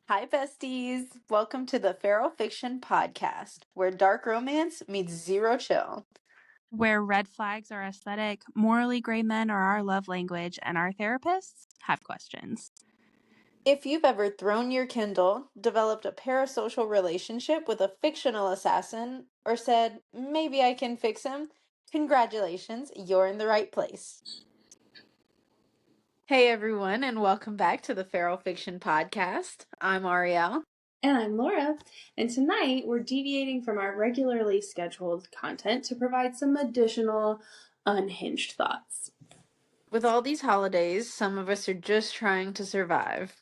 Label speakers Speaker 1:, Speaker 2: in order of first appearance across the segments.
Speaker 1: Hi, besties. Welcome to the Feral Fiction Podcast, where dark romance meets zero chill.
Speaker 2: Where red flags are aesthetic, morally gray men are our love language, and our therapists have questions.
Speaker 1: If you've ever thrown your Kindle, developed a parasocial relationship with a fictional assassin, or said, maybe I can fix him, congratulations, you're in the right place. Hey, everyone, and welcome back to the Feral Fiction Podcast. I'm Ariel.
Speaker 3: And I'm Laura, and tonight we're deviating from our regularly scheduled content to provide some additional unhinged thoughts.
Speaker 1: With all these holidays, some of us are just trying to survive.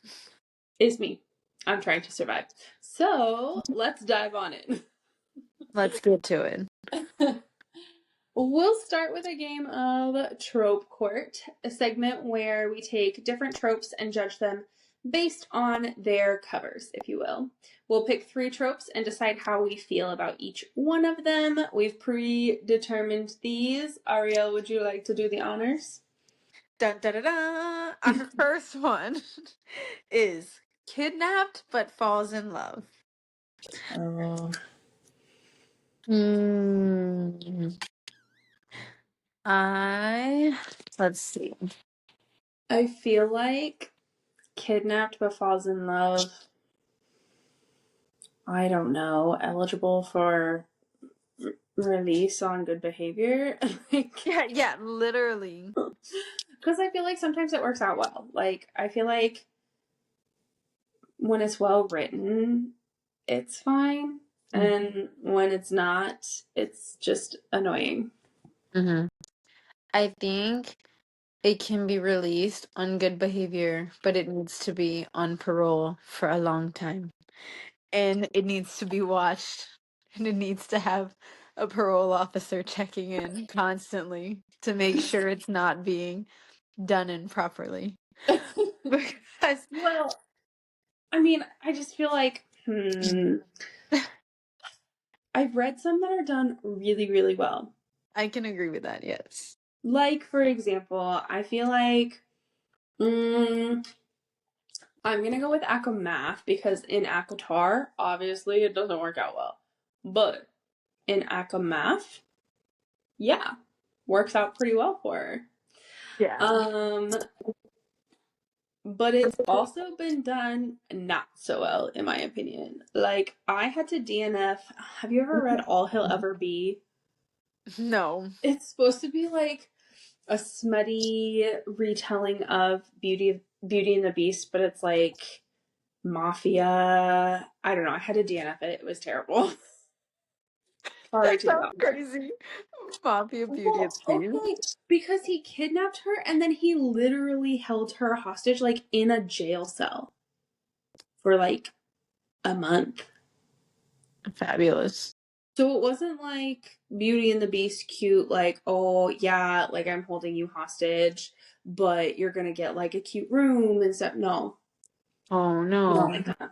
Speaker 3: It's me. I'm trying to survive. So let's dive on it.
Speaker 1: Let's get to it.
Speaker 3: We'll start with a game of Trope Court, a segment where we take different tropes and judge them based on their covers, if you will. We'll pick 3 tropes and decide how we feel about each one of them. We've predetermined these. Ariel, would you like to do the honors?
Speaker 1: Dun, dun, dun, dun. Our first one is kidnapped but falls in love.
Speaker 3: Oh.
Speaker 1: Let's see.
Speaker 3: I feel like kidnapped but falls in love, I don't know, eligible for release on good behavior.
Speaker 1: Yeah, literally.
Speaker 3: Because I feel like sometimes it works out well. Like, I feel like when it's well written, it's fine. And when it's not, it's just annoying.
Speaker 1: Mm-hmm. I think it can be released on good behavior, but it needs to be on parole for a long time. And it needs to be watched. And it needs to have a parole officer checking in constantly to make sure it's not being done improperly. Because
Speaker 3: Well, I mean, I just feel like, I've read some that are done really, really well.
Speaker 1: I can agree with that, yes.
Speaker 3: Like, for example, I feel like I'm gonna go with ACOMAF because in ACOTAR, obviously it doesn't work out well. But in ACOMAF, yeah, works out pretty well for her.
Speaker 1: Yeah.
Speaker 3: But it's also been done not so well, in my opinion. Like, I had to DNF. Have you ever read All He'll Ever Be?
Speaker 1: No.
Speaker 3: It's supposed to be like a smutty retelling of Beauty and the Beast, but it's like mafia. I don't know. I had to DNF it. It was terrible. Sorry to
Speaker 1: Sounds crazy. Mafia Beauty and the Beast.
Speaker 3: Okay, because he kidnapped her and then he literally held her hostage, like in a jail cell for like a month.
Speaker 1: Fabulous.
Speaker 3: So it wasn't like Beauty and the Beast cute, like, oh yeah, like I'm holding you hostage, but you're gonna get like a cute room and stuff. No.
Speaker 1: Oh no.
Speaker 3: Not like that.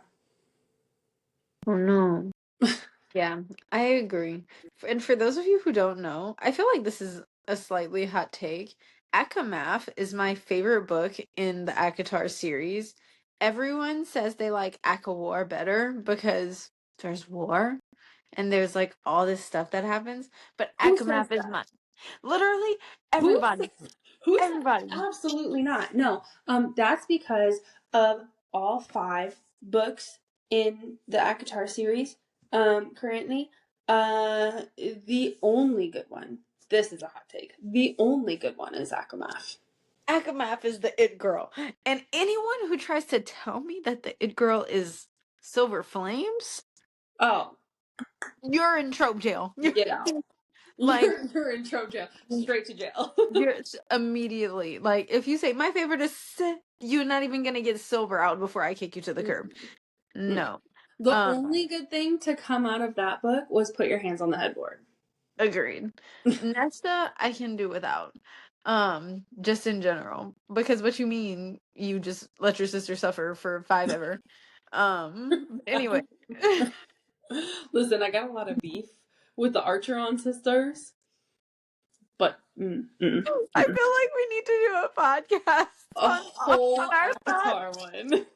Speaker 1: Oh no. Yeah, I agree. And for those of you who don't know, I feel like this is a slightly hot take. ACOMAF is my favorite book in the ACOTAR series. Everyone says they like ACOWAR better because there's war and there's like all this stuff that happens. But
Speaker 3: Who says
Speaker 1: ACOMAF is
Speaker 3: that?
Speaker 1: mine. Literally everybody.
Speaker 3: Who's
Speaker 1: Everybody.
Speaker 3: Absolutely not. No. That's because of all 5 books in the ACOTAR series. Currently, the only good one. This is a hot take. The only good one is ACOMAF.
Speaker 1: ACOMAF is the it girl. And anyone who tries to tell me that the it girl is Silver Flames,
Speaker 3: oh,
Speaker 1: you're in trope jail.
Speaker 3: Get out.
Speaker 1: Like,
Speaker 3: you're in trope jail. Straight to jail.
Speaker 1: you're immediately. Like, if you say, my favorite is you're not even going to get Silver out before I kick you to the curb. No.
Speaker 3: The only good thing to come out of that book was Put Your Hands on the Headboard.
Speaker 1: Agreed. Nesta, I can do without. Just in general. Because what you mean, you just let your sister suffer for 5 ever. Anyway.
Speaker 3: Listen, I got a lot of beef with the Archeron sisters, but
Speaker 1: I feel like we need to do a podcast
Speaker 3: a whole
Speaker 1: on our
Speaker 3: Avatar one.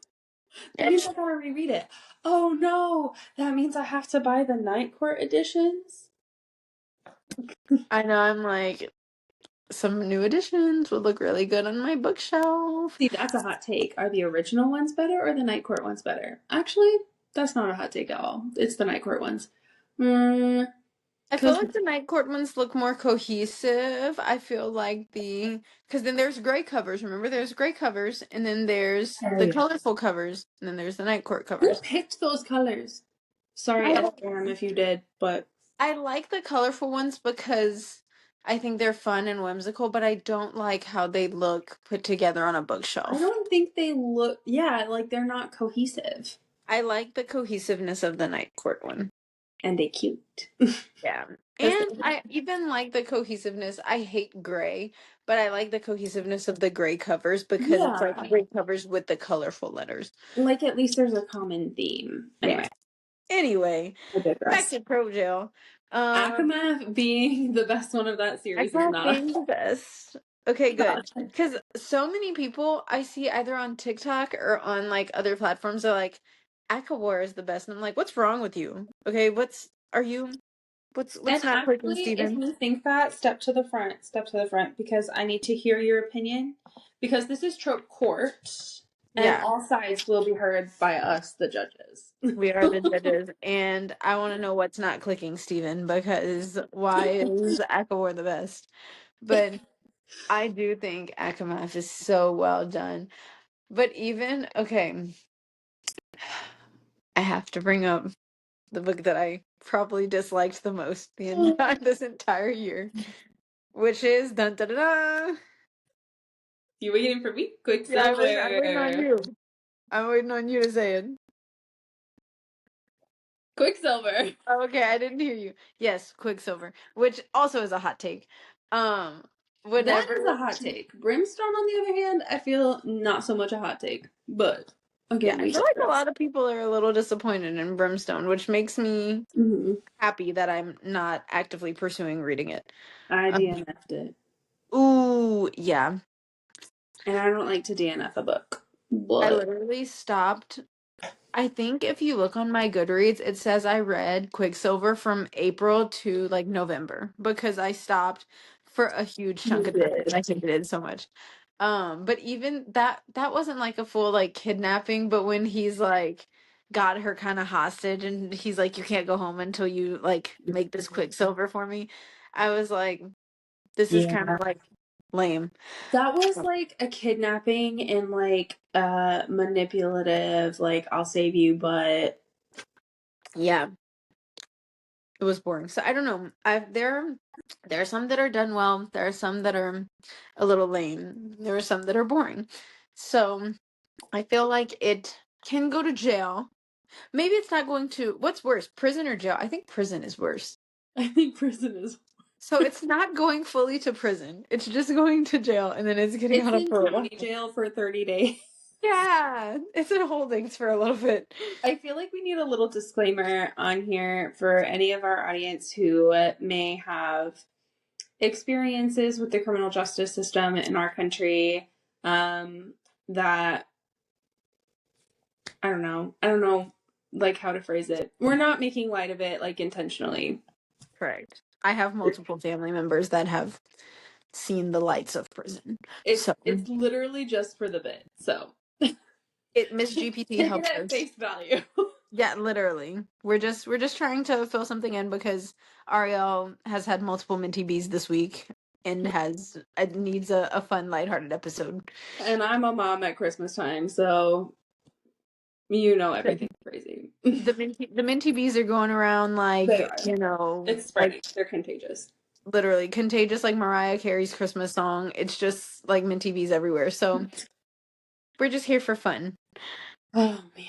Speaker 3: That means I gotta reread it. Oh no, that means I have to buy the Night Court editions.
Speaker 1: I know, I'm like, some new editions would look really good on my bookshelf.
Speaker 3: See, that's a hot take. Are the original ones better or the Night Court ones better? Actually, that's not a hot take at all. It's the Night Court ones.
Speaker 1: I feel
Speaker 3: Because
Speaker 1: like the Night Court ones look more cohesive. I feel like because then there's gray covers. Remember, there's gray covers, and then there's the colorful covers, and then there's the Night Court
Speaker 3: who
Speaker 1: covers.
Speaker 3: picked those colors? Sorry,
Speaker 1: I like,
Speaker 3: Instagram, if you did, but
Speaker 1: I like the colorful ones because I think they're fun and whimsical, but I don't like how they look put together on a
Speaker 3: I
Speaker 1: bookshelf.
Speaker 3: don't think they look. Yeah, like they're not cohesive.
Speaker 1: I like the cohesiveness of the Night Court one.
Speaker 3: And they cute.
Speaker 1: Yeah.
Speaker 3: That's
Speaker 1: And I even like the cohesiveness. I hate gray, but I like the cohesiveness of the gray covers because it's like
Speaker 3: Yeah.
Speaker 1: gray covers with the colorful letters.
Speaker 3: Like at least there's a common theme.
Speaker 1: Yeah.
Speaker 3: Anyway,
Speaker 1: Anyway,
Speaker 3: I
Speaker 1: back
Speaker 3: digress.
Speaker 1: to Pro Jail.
Speaker 3: Akamath being the best one of that series is
Speaker 1: Akamath
Speaker 3: not
Speaker 1: being the best. Okay, good.
Speaker 3: a
Speaker 1: Because so many people I see either on TikTok or on like other platforms are like, Akawar is the best. And I'm like, what's wrong with you? Okay, what's
Speaker 3: And
Speaker 1: not clicking,
Speaker 3: actually, if
Speaker 1: Steven?
Speaker 3: you think that, step to the front, because I need to hear your opinion. Because this is Trope Court, and
Speaker 1: Yeah.
Speaker 3: all sides will be heard by us, the judges.
Speaker 1: We are the judges, and I want to know what's not clicking, Steven, because why is Akawar the best? But I do think Akamath is so well done. But even, okay, I have to bring up the book that I probably disliked the most this entire year, which is dun dun dun dun.
Speaker 3: You waiting for me?
Speaker 1: Yeah, I'm waiting on
Speaker 3: Quicksilver.
Speaker 1: you. I'm waiting on you to say it.
Speaker 3: Quicksilver.
Speaker 1: Oh, okay, I didn't hear you. Yes, Quicksilver, which also is a hot take.
Speaker 3: That
Speaker 1: Whenever
Speaker 3: is a hot take. Brimstone, on the other hand, I feel not so much a hot take. But
Speaker 1: yeah,
Speaker 3: again,
Speaker 1: I
Speaker 3: we
Speaker 1: feel like a
Speaker 3: digress.
Speaker 1: lot of people are a little disappointed in Brimstone, which makes me happy that I'm not actively pursuing reading it.
Speaker 3: I DNF'd it.
Speaker 1: Ooh, yeah.
Speaker 3: And I don't like to DNF a book.
Speaker 1: I
Speaker 3: But
Speaker 1: literally stopped. I think if you look on my Goodreads, it says I read Quicksilver from April to like November because I stopped for a huge chunk
Speaker 3: you
Speaker 1: of time
Speaker 3: did.
Speaker 1: because I hated it so much. But even that wasn't like a full like kidnapping, but when he's like got her kind of hostage and he's like, you can't go home until you like make this Quicksilver for me, I was like, this is kind of like lame.
Speaker 3: That was like a kidnapping and like manipulative, like I'll save you, but
Speaker 1: Yeah, it was boring. So I don't know. There are some that are done well. There are some that are a little lame. There are some that are boring. So I feel like it can go to jail. Maybe it's not going to. What's worse, prison or jail? I think prison is worse.
Speaker 3: I think prison is.
Speaker 1: So it's not going fully to prison. It's just going to jail, and then it's getting
Speaker 3: It's
Speaker 1: out of
Speaker 3: in
Speaker 1: parole.
Speaker 3: county jail for 30 days.
Speaker 1: Yeah, it's in holdings for a little bit.
Speaker 3: I feel like we need a little disclaimer on here for any of our audience who may have experiences with the criminal justice system in our country. That I don't know like how to phrase it. We're not making light of it like intentionally.
Speaker 1: Correct. I have multiple family members that have seen the lights of prison.
Speaker 3: It's
Speaker 1: So
Speaker 3: it's literally just for the bit. So
Speaker 1: Miss GPT
Speaker 3: take it
Speaker 1: helps
Speaker 3: at
Speaker 1: us.
Speaker 3: face value.
Speaker 1: Yeah, literally. We're just trying to fill something in because Ariel has had multiple Minty Bees this week and needs a fun, lighthearted episode.
Speaker 3: And I'm a mom at Christmas time, so you know everything's crazy.
Speaker 1: The Minty Bees are going around like,
Speaker 3: They are.
Speaker 1: you know,
Speaker 3: It's spreading.
Speaker 1: like
Speaker 3: They're contagious.
Speaker 1: literally contagious like Mariah Carey's Christmas song. It's just like Minty Bees everywhere. So we're just here for fun.
Speaker 3: Oh man.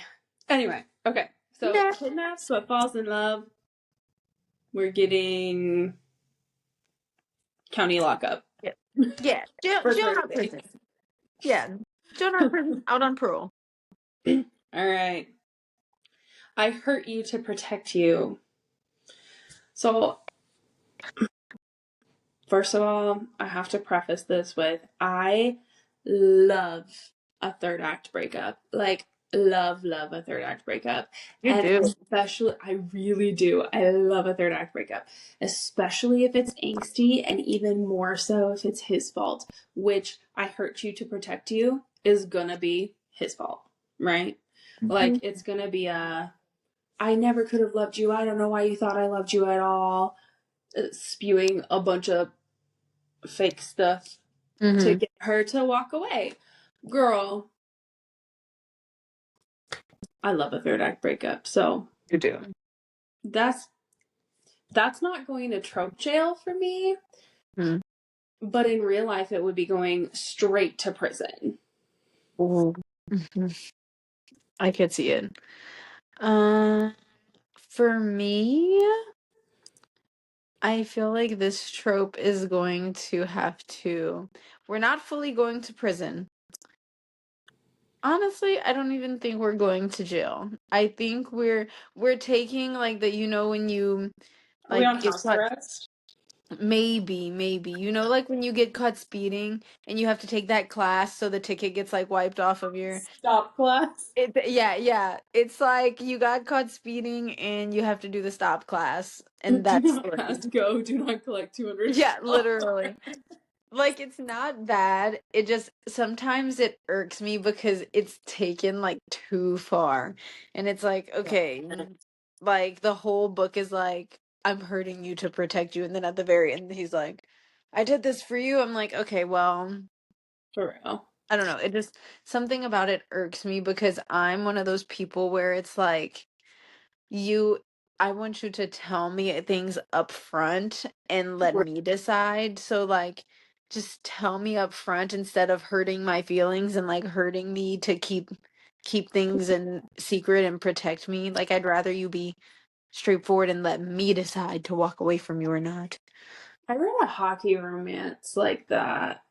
Speaker 3: Anyway, okay. So
Speaker 1: Yeah.
Speaker 3: kidnaps but falls in love. We're getting county lockup.
Speaker 1: Yeah. Jail
Speaker 3: For
Speaker 1: not
Speaker 3: 30 days.
Speaker 1: prison. Yeah. Jail not prison, out on parole.
Speaker 3: All right. I hurt you to protect you. So, first of all, I have to preface this with I love a third act breakup. Like, love a third act breakup.
Speaker 1: You
Speaker 3: And
Speaker 1: do.
Speaker 3: especially, I really do. I love a third act breakup, especially if it's angsty, and even more so if it's his fault, which I hurt you to protect you is gonna be his fault, right? Like, it's gonna be I never could have loved you. I don't know why you thought I loved you at all. Spewing a bunch of fake stuff to get her to walk away. Girl, I love a third act breakup. So
Speaker 1: You do.
Speaker 3: that's not going to trope jail for me.
Speaker 1: Mm.
Speaker 3: But in real life, it would be going straight to prison.
Speaker 1: Ooh. I could see it. For me, I feel like this trope is going to have to. We're not fully going to prison. Honestly, I don't even think we're going to jail. I think we're taking like the when you
Speaker 3: Are we
Speaker 1: like
Speaker 3: on
Speaker 1: get
Speaker 3: house
Speaker 1: caught.
Speaker 3: arrest?
Speaker 1: Maybe like when you get caught speeding and you have to take that class so the ticket gets like wiped off of your.
Speaker 3: Stop class.
Speaker 1: Yeah. It's like you got caught speeding and you have to do the stop class, and
Speaker 3: Do
Speaker 1: that's
Speaker 3: not pass
Speaker 1: like,
Speaker 3: go. Do not collect
Speaker 1: yeah,
Speaker 3: $200.
Speaker 1: literally. Like, it's not bad. It just sometimes it irks me because it's taken like too far. And it's like, okay, like the whole book is like, I'm hurting you to protect you. And then at the very end, he's like, I did this for you. I'm like, okay, well,
Speaker 3: For real.
Speaker 1: I don't know. It just, something about it irks me because I'm one of those people where it's like, you I want you to tell me things up front and let me decide. So like just tell me up front instead of hurting my feelings and like hurting me to keep things in secret and protect me. Like I'd rather you be straightforward and let me decide to walk away from you or not.
Speaker 3: I read a hockey romance like that.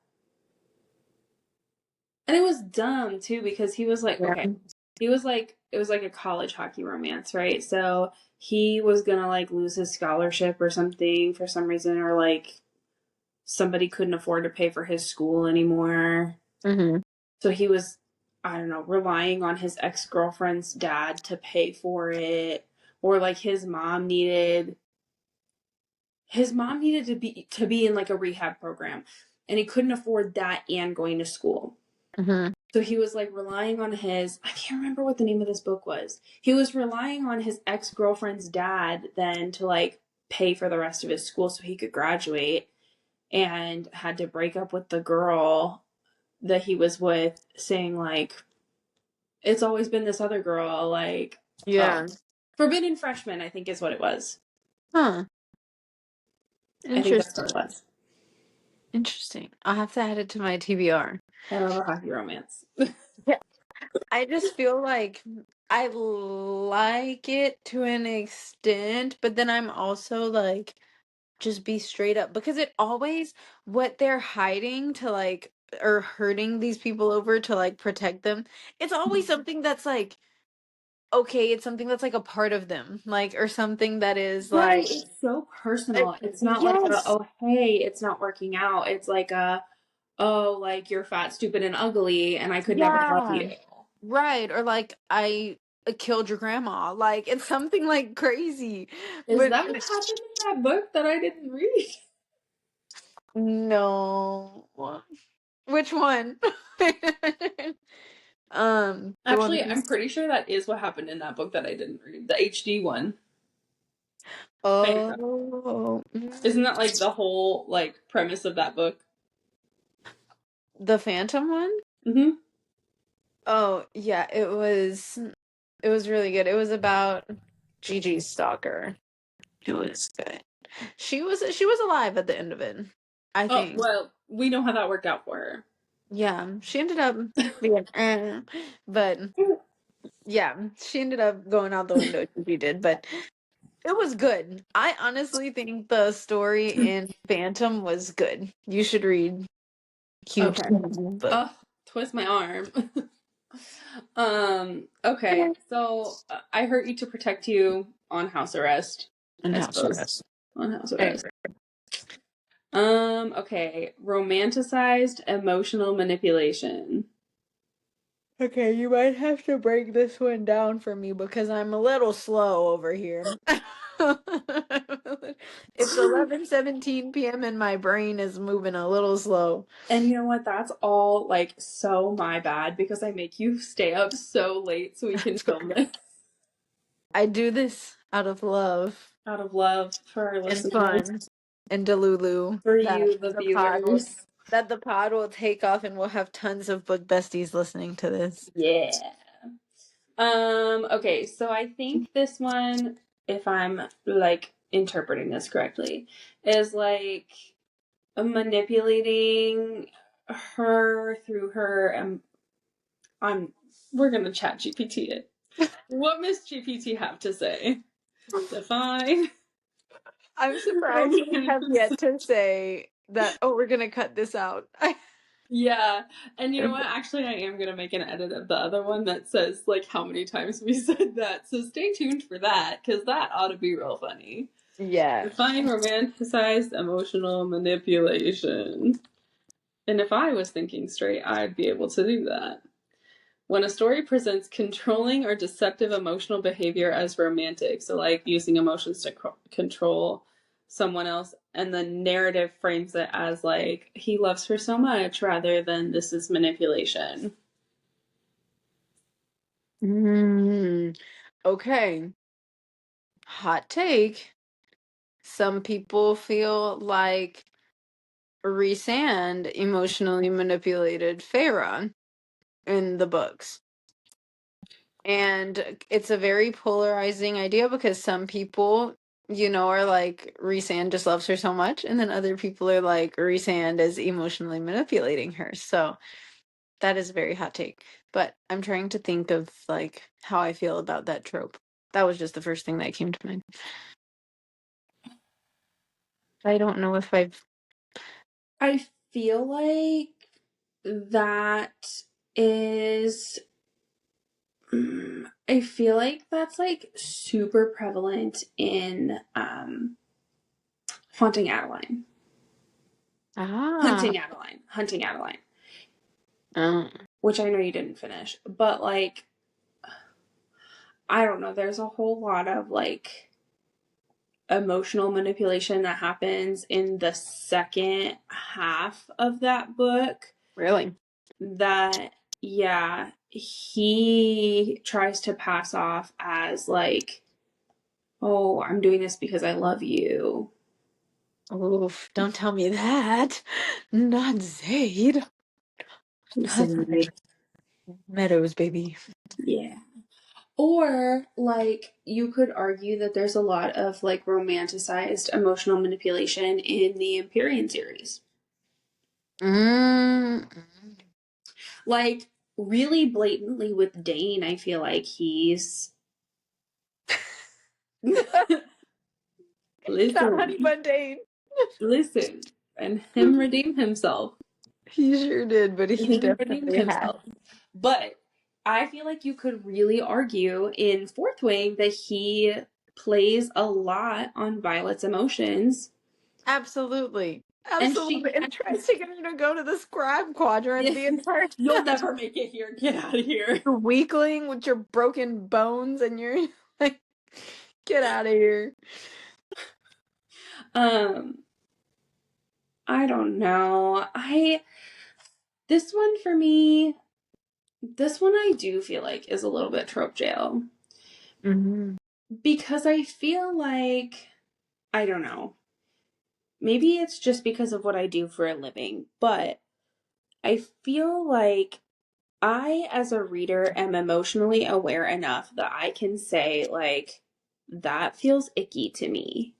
Speaker 3: And it was dumb too because he was like,
Speaker 1: Yeah.
Speaker 3: okay, he was like, it was like a college hockey romance, right? So he was gonna like lose his scholarship or something for some reason, or like somebody couldn't afford to pay for his school anymore.
Speaker 1: Mhm.
Speaker 3: So he was, I don't know, relying on his ex girlfriend's dad to pay for it, or like his mom needed to be in like a rehab program, and he couldn't afford that and going to school.
Speaker 1: Mhm.
Speaker 3: So he was like relying on I can't remember what the name of this book was. He was relying on his ex girlfriend's dad then to like pay for the rest of his school so he could graduate, and had to break up with the girl that he was with, saying like, it's always been this other girl, like, oh,
Speaker 1: Yeah.
Speaker 3: Forbidden Freshman, I think is what it was.
Speaker 1: Huh.
Speaker 3: I think that's what it
Speaker 1: Interesting.
Speaker 3: was.
Speaker 1: Interesting. I'll have to add it to my TBR.
Speaker 3: I love a hockey romance.
Speaker 1: Yeah. I just feel like I like it to an extent, but then I'm also like, just be straight up because it always what they're hiding to like or hurting these people over to like protect them. It's always something that's like okay, it's something that's like a part of them, like or something that is
Speaker 3: Right,
Speaker 1: like,
Speaker 3: it's so personal. It's not like
Speaker 1: yes,
Speaker 3: oh hey, it's not working out. It's like oh, like you're fat, stupid, and ugly, and I could never love
Speaker 1: yeah,
Speaker 3: you.
Speaker 1: right, or like I killed your grandma, like it's something like crazy,
Speaker 3: Is
Speaker 1: but
Speaker 3: that what happened in that book that I didn't read?
Speaker 1: no. Which one? The
Speaker 3: Actually,
Speaker 1: one.
Speaker 3: I'm pretty sure that is what happened in that book that I didn't read. The HD one.
Speaker 1: Oh,
Speaker 3: Isn't that like the whole like premise of that book?
Speaker 1: the Phantom one?
Speaker 3: Mm-hmm.
Speaker 1: Oh, yeah, it was really good. It was about Gigi Stalker. It was good. She was alive at the end of it, I
Speaker 3: Oh
Speaker 1: think.
Speaker 3: well, we know how that worked out for her.
Speaker 1: Yeah, she ended up being but yeah, she ended up going out the window, she did, but it was good. I honestly think the story in Phantom was good. You should read. Huge
Speaker 3: Okay.
Speaker 1: book.
Speaker 3: Oh, twist my arm. Okay. So I hurt you to protect you on house arrest,
Speaker 1: And
Speaker 3: I
Speaker 1: house
Speaker 3: suppose.
Speaker 1: arrest.
Speaker 3: On house
Speaker 1: I
Speaker 3: arrest.
Speaker 1: agree.
Speaker 3: Okay. Romanticized emotional manipulation.
Speaker 1: Okay, you might have to break this one down for me because I'm a little slow over here. It's 11:17 p.m. and my brain is moving a little slow.
Speaker 3: And you know what? That's all like so my bad because I make you stay up so late so we can film this
Speaker 1: I do this out of love
Speaker 3: out of love for our
Speaker 1: and
Speaker 3: listeners,
Speaker 1: fun and Delulu
Speaker 3: for
Speaker 1: that
Speaker 3: you, the
Speaker 1: the pod will
Speaker 3: viewers.
Speaker 1: take off and we'll have tons of book besties listening to this.
Speaker 3: Yeah. Okay, so I think this one, if I'm like interpreting this correctly, is like manipulating her through her we're gonna chat GPT it. What Miss GPT have to say? Define.
Speaker 1: I'm surprised we have yet to say that, oh, we're gonna cut this out.
Speaker 3: Yeah, and you know what? Actually, I am gonna make an edit of the other one that says like how many times we said that. So stay tuned for that because that ought to be real funny.
Speaker 1: Yeah.
Speaker 3: Define romanticized emotional manipulation. And if I was thinking straight, I'd be able to do that. When a story presents controlling or deceptive emotional behavior as romantic, so like using emotions to control someone else, and the narrative frames it as like he loves her so much rather than this is manipulation.
Speaker 1: Okay. Hot take. Some people feel like Rhysand emotionally manipulated Feyre in the books. And it's a very polarizing idea because some people, are like, Rhysand just loves her so much, and then other people are like, Rhysand is emotionally manipulating her. So that is a very hot take. But I'm trying to think of like how I feel about that trope. That was just the first thing that came to mind. I don't know if
Speaker 3: I feel like that is. I feel like that's like super prevalent in Haunting Adeline.
Speaker 1: Ah.
Speaker 3: Hunting Adeline,
Speaker 1: Oh.
Speaker 3: which I know you didn't finish, but like I don't know, there's a whole lot of like emotional manipulation that happens in the second half of that book
Speaker 1: Really?
Speaker 3: that yeah, he tries to pass off as like, oh, I'm doing this because I love you.
Speaker 1: Oof, don't tell me that. Not Zaid. Not
Speaker 3: Zaid.
Speaker 1: Meadows, baby.
Speaker 3: Yeah. Or, like, you could argue that there's a lot of, like, romanticized emotional manipulation in the Empyrean series.
Speaker 1: Mm.
Speaker 3: Like, really blatantly with Dane, I feel like he's.
Speaker 1: That honey
Speaker 3: Listen.
Speaker 1: bun Dane.
Speaker 3: Listen. And him redeem himself.
Speaker 1: He sure did, but he
Speaker 3: Him redeemed
Speaker 1: definitely had.
Speaker 3: himself. But I feel like you could really argue in Fourth Wing that he plays a lot on Violet's emotions.
Speaker 1: Absolutely.
Speaker 3: And
Speaker 1: Absolutely. And tries to get her to go to the scribe quadrant the entire
Speaker 3: You'll
Speaker 1: time.
Speaker 3: never make it here. Get out of here.
Speaker 1: You weakling with your broken bones and you're like, get out of here.
Speaker 3: I don't know. This one for me, this one I do feel like is a little bit trope jail.
Speaker 1: Mm-hmm.
Speaker 3: Because I feel like, I don't know. Maybe it's just because of what I do for a living, but I feel like I, as a reader, am emotionally aware enough that I can say, like, that feels icky to me.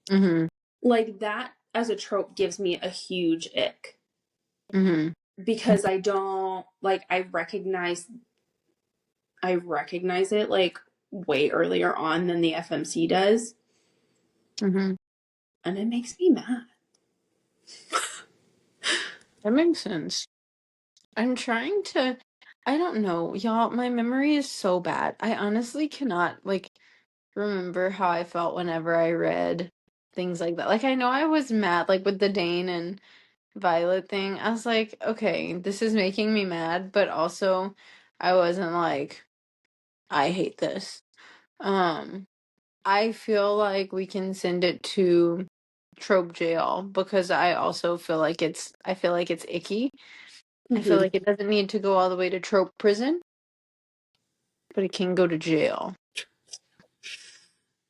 Speaker 1: Mm-hmm.
Speaker 3: Like, that as a trope gives me a huge ick.
Speaker 1: Mm-hmm.
Speaker 3: Because I don't, like, I recognize it, like, way earlier on than the FMC does.
Speaker 1: Mm-hmm.
Speaker 3: And it makes me mad.
Speaker 1: That makes sense. I'm trying to, I don't know, y'all, my memory is so bad. I honestly cannot, like, remember how I felt whenever I read things like that. Like, I know I was mad, like, with the Dane and Violet thing. I was like, okay, this is making me mad, but also I wasn't like, I hate this. I feel like we can send it to trope jail because I feel like it's icky. I feel
Speaker 3: Mhm.
Speaker 1: like it doesn't need to go all the way to trope prison, but it can go to jail.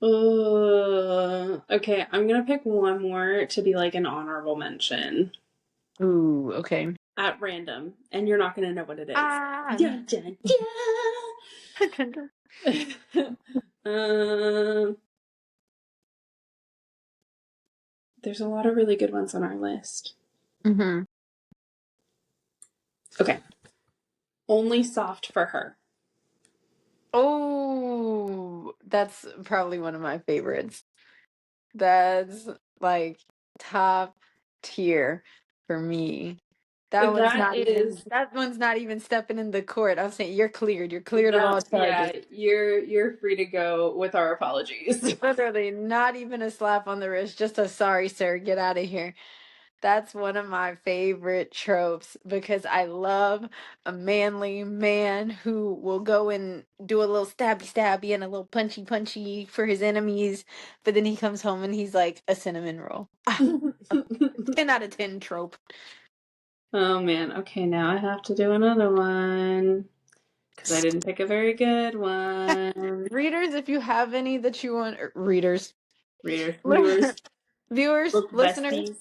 Speaker 3: Okay, I'm gonna pick one more to be like an honorable mention
Speaker 1: Ooh, okay.
Speaker 3: at random, and you're not gonna know what it is.
Speaker 1: Ah.
Speaker 3: Dun, dun, dun. There's a lot of really good ones on our list.
Speaker 1: Mm-hmm.
Speaker 3: Okay. Only soft for her.
Speaker 1: Oh, that's probably one of my favorites. That's like top tier for me. That one's
Speaker 3: That
Speaker 1: not even
Speaker 3: is
Speaker 1: that one's not even stepping in the court. I'm saying you're cleared. You're cleared of all
Speaker 3: that
Speaker 1: charges.
Speaker 3: yeah, you're free to go with our apologies.
Speaker 1: Literally, not even a slap on the wrist, just a sorry, sir, get out of here. That's one of my favorite tropes because I love a manly man who will go and do a little stabby stabby and a little punchy punchy for his enemies, but then he comes home and he's like a cinnamon roll. Ah, 10 out of 10 trope.
Speaker 3: Oh man, okay, now I have to do another one because I didn't pick a very good one.
Speaker 1: Readers, if you have any that you want, readers,
Speaker 3: Readers, viewers,
Speaker 1: viewers,
Speaker 3: book
Speaker 1: listeners,
Speaker 3: besties,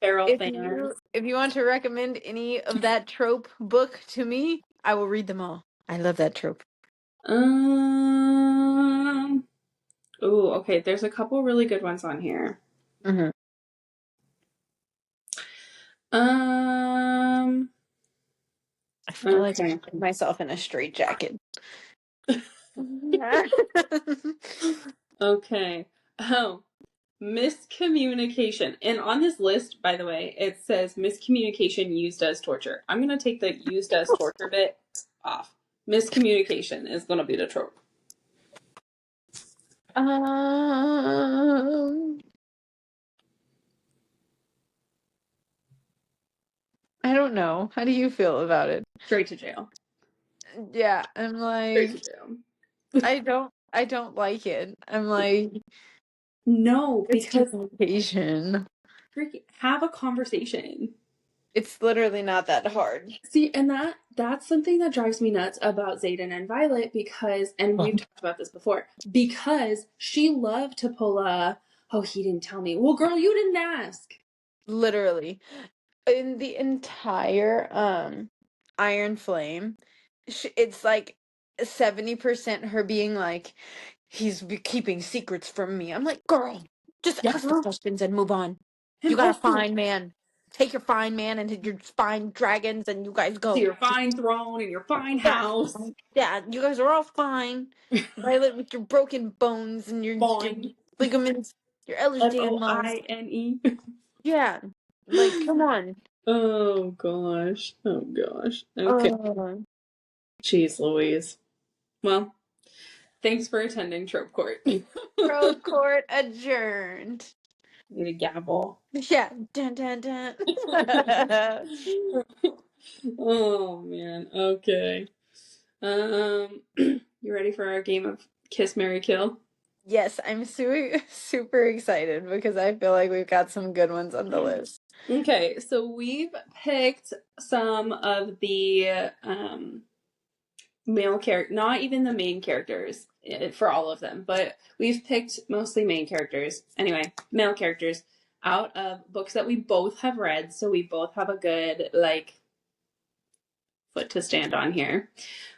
Speaker 3: Carol fans.
Speaker 1: if you want to recommend any of that trope book to me, I will read them all. I love that trope.
Speaker 3: Um. Oh, okay. There's a couple really good ones on here.
Speaker 1: Mm-hmm.
Speaker 3: Um.
Speaker 1: I feel like I
Speaker 3: Okay.
Speaker 1: put myself in a straitjacket.
Speaker 3: Okay. Oh, miscommunication. And on this list, by the way, it says miscommunication used as torture. I'm gonna take the used as torture bit off. Miscommunication is gonna be the trope.
Speaker 1: um, I don't know. How do you feel about it?
Speaker 3: Straight to jail.
Speaker 1: Yeah, I'm
Speaker 3: Straight to
Speaker 1: like,
Speaker 3: jail.
Speaker 1: I don't like it. I'm like,
Speaker 3: No,
Speaker 1: it's
Speaker 3: because
Speaker 1: communication.
Speaker 3: freaking have a conversation.
Speaker 1: It's literally not that hard.
Speaker 3: See, and that's something that drives me nuts about Zayden and Violet because, and we've talked about this before, because she loved to pull oh, he didn't tell me. Well, girl, you didn't ask.
Speaker 1: Literally. In the entire Iron Flame, it's like 70% her being like, keeping secrets from me. I'm like, girl, just
Speaker 3: Yeah,
Speaker 1: ask the questions and move on.
Speaker 3: and
Speaker 1: You got a
Speaker 3: also
Speaker 1: fine man. Take your fine man and your fine dragons and you guys
Speaker 3: to
Speaker 1: go.
Speaker 3: your fine throne and your fine
Speaker 1: Yeah.
Speaker 3: house.
Speaker 1: Yeah, you guys are all fine. Violet with your broken bones and your
Speaker 3: Fine.
Speaker 1: ligaments, your Ehlers-Danlos.
Speaker 3: Foine.
Speaker 1: Yeah. Like, come on.
Speaker 3: Oh gosh. Oh gosh. Okay.
Speaker 1: Uh,
Speaker 3: Jeez Louise. Well, thanks for attending Trope Court.
Speaker 1: Trope Court adjourned.
Speaker 3: Need a gavel.
Speaker 1: Yeah. Dun dun dun.
Speaker 3: Oh man. Okay. You ready for our game of Kiss, Marry, Kill?
Speaker 1: Yes, I'm super excited because I feel like we've got some good ones on the list.
Speaker 3: Okay, so we've picked some of the male character, not even the main characters for all of them, but we've picked mostly main characters. Anyway, male characters out of books that we both have read, so we both have a good like foot to stand on here.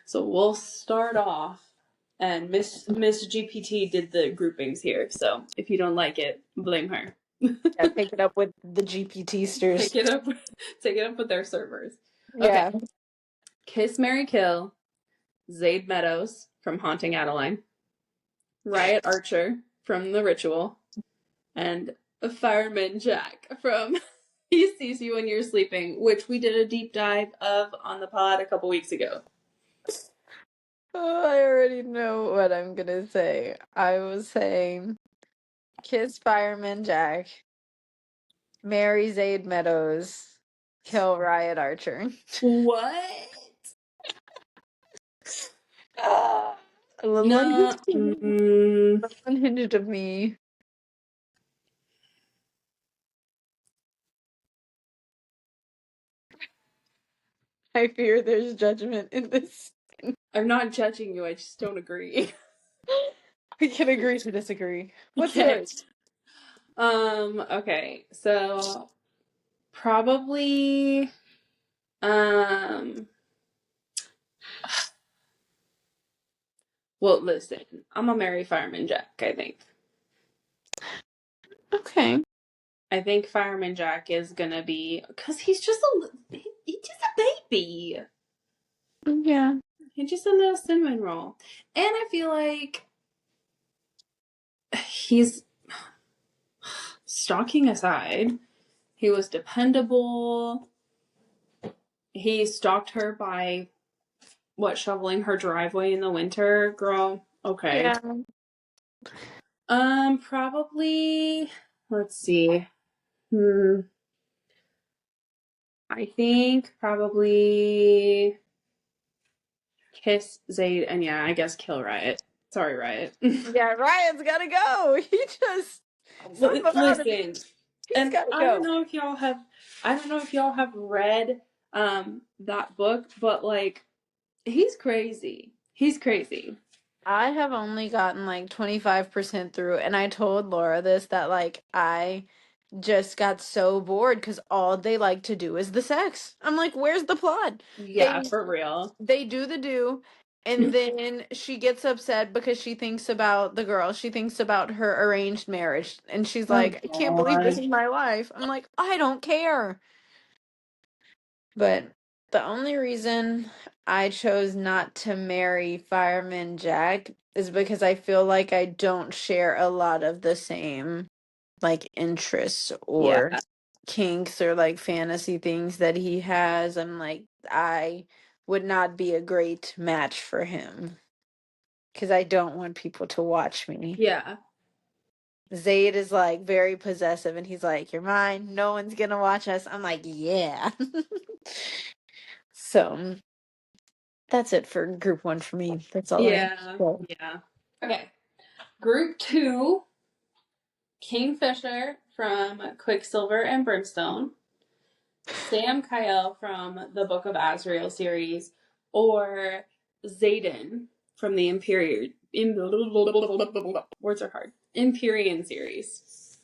Speaker 3: So we'll start off, and Miss GPT did the groupings here. So if you don't like it, blame her.
Speaker 1: Yeah, take it up with the GPT-sters.
Speaker 3: Take it up. Take it up with their servers. Okay.
Speaker 1: Yeah.
Speaker 3: Kiss, Mary, Kill. Zaid Meadows from Haunting Adeline. Riot Archer from The Ritual. And Fireman Jack from He Sees You When You're Sleeping, which we did a deep dive of on the pod a couple weeks ago.
Speaker 1: Oh, I already know what I'm gonna say. I was saying kiss Fireman Jack, marry Zaid Meadows, kill Riot Archer.
Speaker 3: What?
Speaker 1: A little
Speaker 3: No.
Speaker 1: unhinged. A little unhinged of me. I fear there's judgment in this.
Speaker 3: I'm not judging you, I just don't agree.
Speaker 1: We can agree to disagree. What's
Speaker 3: Okay.
Speaker 1: yours?
Speaker 3: Okay, so probably well, listen, I'm gonna marry Fireman Jack, I think.
Speaker 1: Okay.
Speaker 3: I think Fireman Jack is gonna be, because he's just he's just a baby.
Speaker 1: Yeah.
Speaker 3: He's just a little cinnamon roll. And I feel like he's, stalking aside, he was dependable. He stalked her by shoveling her driveway in the winter, girl. Okay.
Speaker 1: Yeah.
Speaker 3: Probably, let's see. I think probably kiss Zayd and yeah, I guess kill Riot. Sorry, Riot.
Speaker 1: Yeah, Ryan's gotta go. He just son of a-
Speaker 3: Listen,
Speaker 1: He's
Speaker 3: and
Speaker 1: gotta
Speaker 3: I
Speaker 1: go.
Speaker 3: don't know if y'all have read that book, but like he's crazy. He's crazy.
Speaker 1: I have only gotten like 25% through, and I told Laura this that like I just got so bored because all they like to do is the sex. I'm like, where's the plot?
Speaker 3: Yeah,
Speaker 1: They
Speaker 3: for real.
Speaker 1: they do the do, and then she gets upset because she thinks about the girl. She thinks about her arranged marriage, and she's
Speaker 3: Oh
Speaker 1: like, I can't believe this
Speaker 3: god.
Speaker 1: is my life. I'm like, I don't care. But the only reason I chose not to marry Fireman Jack is because I feel like I don't share a lot of the same like interests
Speaker 3: Yeah.
Speaker 1: or kinks or like fantasy things that he has. I'm like, I would not be a great match for him because I don't want people to watch me.
Speaker 3: Yeah.
Speaker 1: Zayd is like very possessive and he's like, you're mine. No one's gonna watch us. I'm like, yeah. So that's it for group one for me. That's all I have to
Speaker 3: Yeah.
Speaker 1: say.
Speaker 3: Yeah. Okay. Group 2, Kingfisher from Quicksilver and Brimstone, Sam Kyle from the Book of Azrael series, or Zayden from the words are hard. Empyrean series.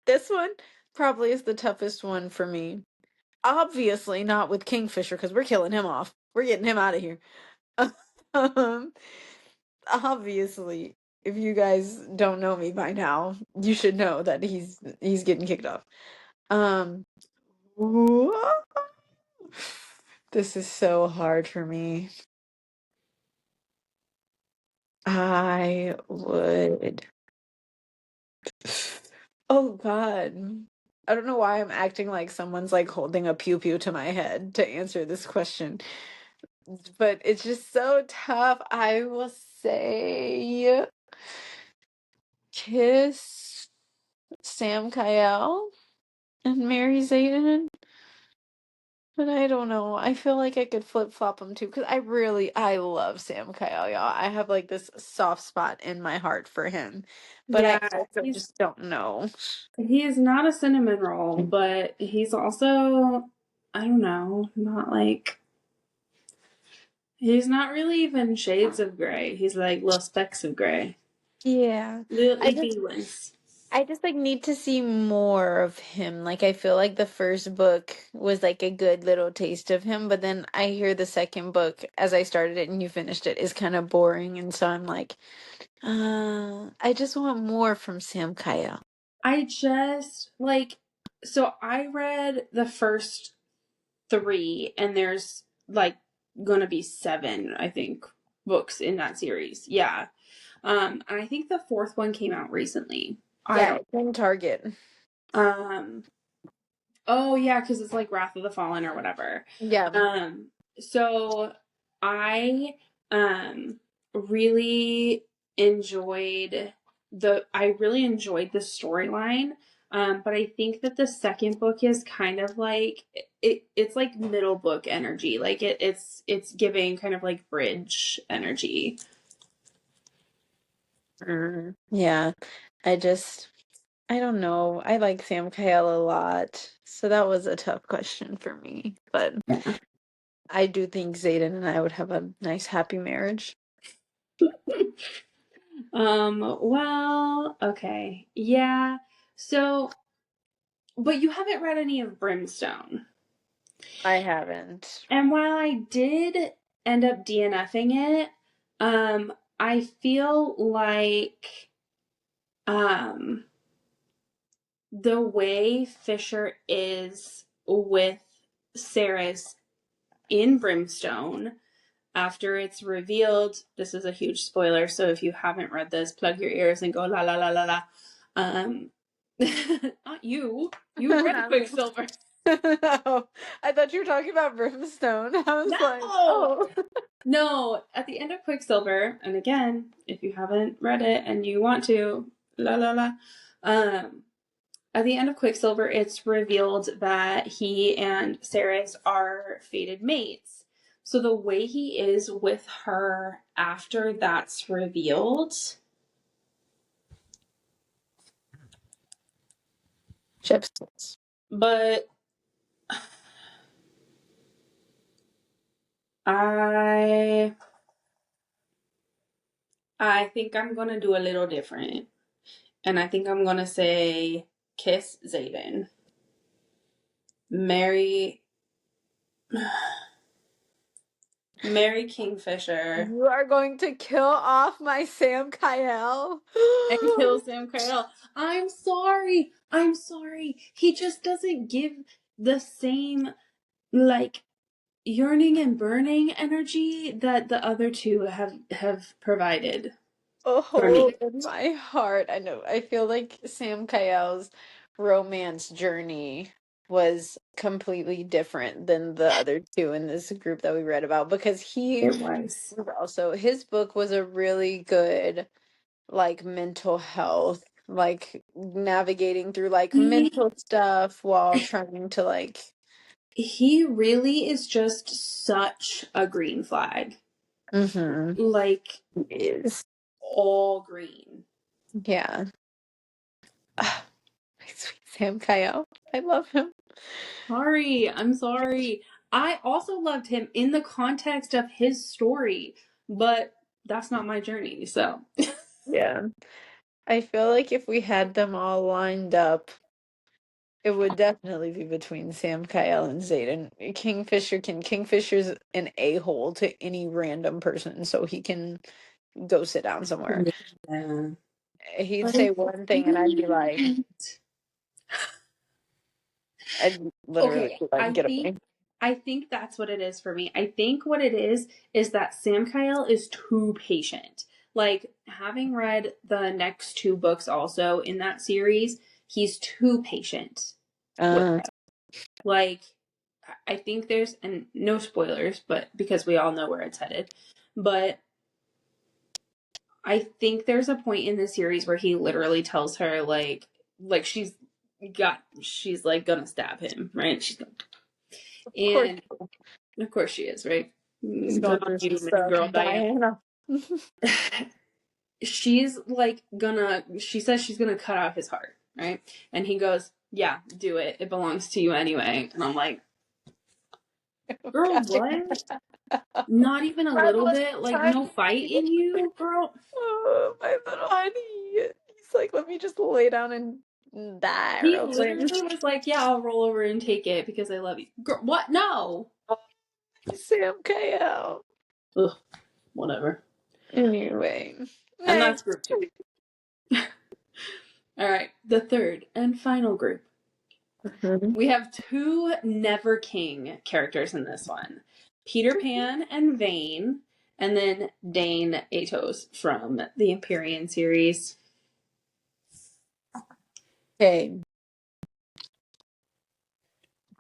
Speaker 1: This one probably is the toughest one for me. Obviously not with Kingfisher because we're killing him off. We're getting him out of here. um, obviously, if you guys don't know me by now, you should know that he's getting kicked off. Um, this is so hard for me. I would. Oh God. I don't know why I'm acting like someone's like holding a pew pew to my head to answer this question. But it's just so tough. I will say kiss Sam Kyle and marry Zayden. But I don't know. I feel like I could flip flop them too because I love Sam Kyle, y'all. I have like this soft spot in my heart for him. But I
Speaker 3: Yeah,
Speaker 1: also just don't know.
Speaker 3: he is not a cinnamon roll, but he's also, I don't know, not like, he's not really even shades of gray. He's like little specks of gray.
Speaker 1: Yeah.
Speaker 3: Little
Speaker 1: I just
Speaker 3: itty ones.
Speaker 1: I just like need to see more of him. Like I feel like the first book was like a good little taste of him, but then I hear the second book as I started it and you finished it is kind of boring, and so I'm like, I just want more from Sam Kyle.
Speaker 3: I just, like, so I read the first 3, and there's like gonna be 7, I think, books in that series. Yeah. And I think the 4th one came out recently. I
Speaker 1: Yeah,
Speaker 3: don't.
Speaker 1: it's in Target.
Speaker 3: Um. Oh yeah, because it's like Wrath of the Fallen or whatever.
Speaker 1: Yeah.
Speaker 3: Um. So I really enjoyed I really enjoyed the storyline But I think that the second book is kind of like it's like middle book energy. Like it's giving kind of like bridge energy.
Speaker 1: Yeah, I don't know. I like Sam Kyle a lot, so that was a tough question for me. But
Speaker 3: Yeah.
Speaker 1: I do think Zayden and I would have a nice, happy marriage.
Speaker 3: Well, okay. Yeah. So, but you haven't read any of Brimstone.
Speaker 1: I haven't.
Speaker 3: And while I did end up DNFing it, I feel like um the way Fisher is with Sarah's in Brimstone after it's revealed, this is a huge spoiler, so if you haven't read this, plug your ears and go la la la la la. Um not you. You read
Speaker 1: Not me.
Speaker 3: Quicksilver.
Speaker 1: No, I thought you were talking about Brimstone. I was like,
Speaker 3: No.
Speaker 1: oh.
Speaker 3: No, at the end of Quicksilver, and again, if you haven't read it and you want to, la la la, at the end of Quicksilver, it's revealed that he and Ceres are fated mates. So the way he is with her after that's revealed,
Speaker 1: Chips.
Speaker 3: but I I think I'm gonna do a little different. And I think I'm gonna say kiss Zayden. Marry Marry Kingfisher.
Speaker 1: You are going to kill off my Sam Kyle.
Speaker 3: And kill Sam Kyle. I'm sorry. I'm sorry. He just doesn't give the same like yearning and burning energy that the other two have provided
Speaker 1: A
Speaker 3: for
Speaker 1: hole
Speaker 3: me.
Speaker 1: in my heart. I know. I feel like Sam Kyle's romance journey was completely different than the other two in this group that we read about because he
Speaker 3: It was.
Speaker 1: was also his book was a really good like mental health, like navigating through like
Speaker 3: He
Speaker 1: mental stuff while trying to like
Speaker 3: he really is just such a green flag.
Speaker 1: mm-hmm,
Speaker 3: Like
Speaker 1: is
Speaker 3: all green.
Speaker 1: yeah. Ah, my sweet Sam Kyle. I love him.
Speaker 3: Sorry, I'm sorry. I also loved him in the context of his story, but that's not my journey, so.
Speaker 1: Yeah. I feel like if we had them all lined up, it would definitely be between Sam Kyle and Zayden. Kingfisher's an a-hole to any random person, so he can go sit down somewhere.
Speaker 3: Yeah.
Speaker 1: He'd
Speaker 3: But
Speaker 1: say one thing and I'd be like, I'd literally
Speaker 3: okay,
Speaker 1: be like, get away.
Speaker 3: I think that's what it is for me. I think what it is that Sam Kyle is too patient. Like having read the next two books also in that series, he's too patient with
Speaker 1: Uh,
Speaker 3: it. Like I think there's and no spoilers, but because we all know where it's headed. But I think there's a point in the series where he literally tells her like she's like gonna stab him, right? She's gonna,
Speaker 1: of course,
Speaker 3: and of course she is, right?
Speaker 1: he's
Speaker 3: Good
Speaker 1: going
Speaker 3: on
Speaker 1: through some
Speaker 3: you, Miss
Speaker 1: stuff.
Speaker 3: Girl Diane.
Speaker 1: Diana.
Speaker 3: She's like gonna she says she's gonna cut out his heart, right? And he goes, yeah, do it, it belongs to you anyway. And I'm like, girl, what? Not even a
Speaker 1: My
Speaker 3: little
Speaker 1: little
Speaker 3: bit, like
Speaker 1: honey.
Speaker 3: no fight in you, girl.
Speaker 1: Oh, my little honey. He's like, let me just lay down and die
Speaker 3: He
Speaker 1: real quick.
Speaker 3: literally was like, yeah, I'll roll over and take it because I love you. Girl, what? No.
Speaker 1: Sam KL.
Speaker 3: Ugh, whatever.
Speaker 1: Anyway,
Speaker 3: And that's
Speaker 1: next.
Speaker 3: group two. All right, the third and final group.
Speaker 1: Mhm.
Speaker 3: We have two Never King characters in this one, Peter Pan and Vane, and then Dane Atos from the Empyrean series.
Speaker 1: Okay,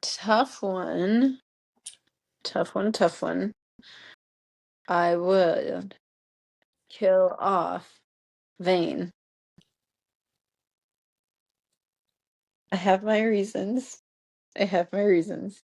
Speaker 1: tough one. Tough one, tough one. I would kill off Vane. I have my reasons. I have my reasons.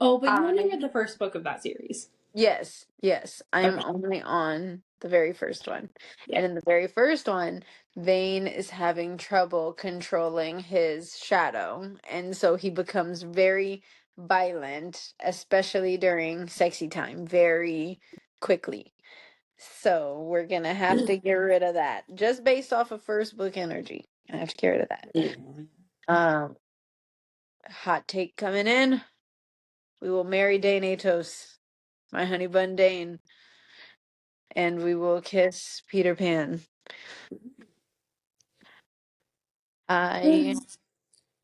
Speaker 3: Oh, but you only
Speaker 1: I
Speaker 3: read the first book of that series.
Speaker 1: Yes, yes. I'm
Speaker 3: Okay.
Speaker 1: only on the very first one.
Speaker 3: Yeah.
Speaker 1: And in the very first one, Vane is having trouble controlling his shadow. And so he becomes very violent, especially during sexy time, very quickly. So we're gonna have to get rid of that. Just based off of first book energy. I have to get rid of that. Um, hot take coming in. We will marry Dane Atos, my honey bun Dane, and we will kiss Peter Pan. I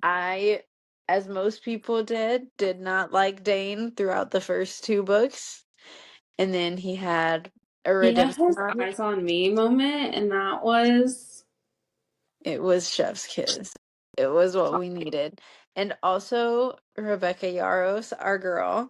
Speaker 1: I as most people did not like Dane throughout the first two books. And then he had a
Speaker 3: He had
Speaker 1: redemption
Speaker 3: his
Speaker 1: arc.
Speaker 3: eyes on me moment, and that was
Speaker 1: It was Chef's Kiss. It was what we needed. And also, Rebecca Yaros, our girl,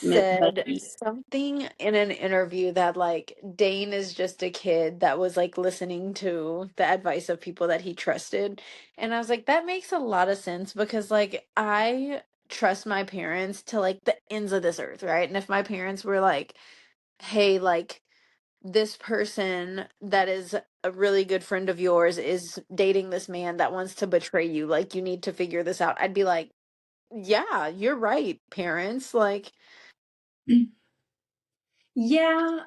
Speaker 3: Miss
Speaker 1: said
Speaker 3: Buddy.
Speaker 1: something in an interview that, like, Dane is just a kid that was, like, listening to the advice of people that he trusted. And I was like, that makes a lot of sense because, like, I trust my parents to, like, the ends of this earth, right? And if my parents were like, hey, like, this person that is a really good friend of yours is dating this man that wants to betray you. Like, you need to figure this out. I'd be like, yeah, you're right, parents. Like,
Speaker 3: Yeah,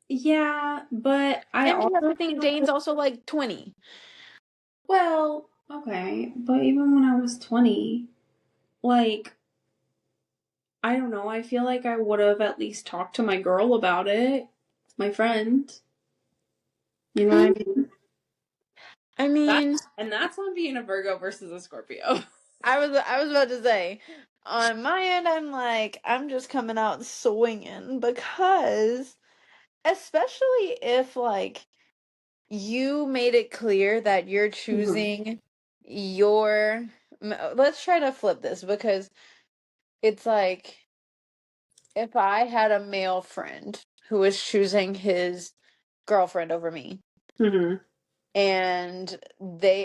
Speaker 3: yeah, but I
Speaker 1: and you have
Speaker 3: also
Speaker 1: to think
Speaker 3: feel
Speaker 1: Dane's also like 20.
Speaker 3: well, okay, but even when I was 20, like, I don't know, I feel like I would have at least talked to my girl about it, my friend. You know what I mean?
Speaker 1: I
Speaker 3: That,
Speaker 1: mean,
Speaker 3: and that's on being a Virgo versus a Scorpio.
Speaker 1: I was about to say, on my end, I'm like, I'm just coming out swinging because, especially if like you made it clear that you're
Speaker 3: Mhm.
Speaker 1: choosing your. Let's try to flip this because it's like if I had a male friend who was choosing his girlfriend over me,
Speaker 3: Mhm.
Speaker 1: and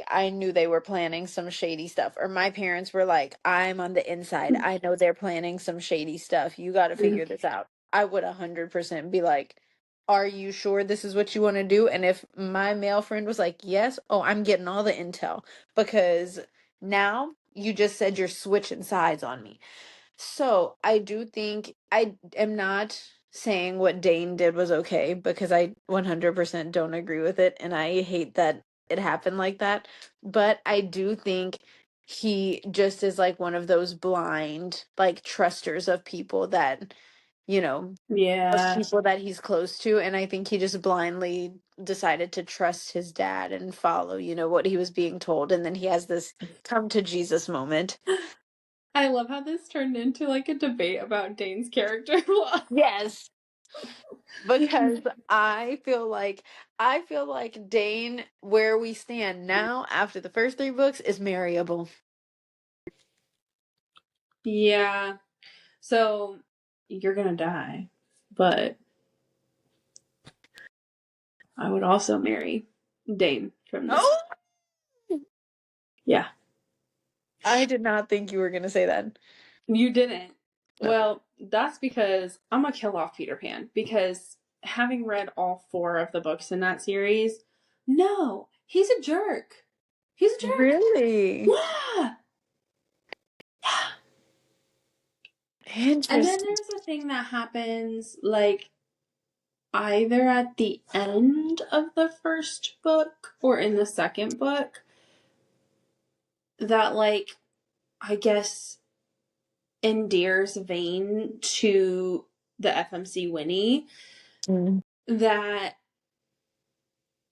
Speaker 1: I knew they were planning some shady stuff, or my parents were like, I'm on the inside, I know they're planning some shady stuff, you got to figure this out. I would 100% be like, are you sure this is what you want to do? And if my male friend was like, yes, oh, I'm getting all the intel, because now you just said you're switching sides on me. So I do think I am not saying what Dane did was okay because I 100% don't agree with it and I hate that it happened like that. But I do think he just is like one of those blind, like trusters of people that, you know, of
Speaker 3: Yeah.
Speaker 1: people that he's close to. And I think he just blindly decided to trust his dad and follow, what he was being told. And then he has this come to Jesus moment.
Speaker 3: I love how this turned into like a debate about Dane's character flaw.
Speaker 1: Yes. Because I feel like Dane, where we stand now after the first three books, is marryable.
Speaker 3: Yeah. So you're gonna die, but I would also marry Dane from this.
Speaker 1: Oh,
Speaker 3: Yeah.
Speaker 1: I did not think you were gonna say that.
Speaker 3: You didn't.
Speaker 1: No.
Speaker 3: Well, that's because I'm gonna kill off Peter Pan because having read all four of the books in that series, no, he's a jerk. He's a jerk.
Speaker 1: Really
Speaker 3: Yeah. And then
Speaker 1: interesting.
Speaker 3: there's a thing that happens like either at the end of the first book or in the second book that like I guess endears Vane to the FMC Winnie
Speaker 1: Mm.
Speaker 3: that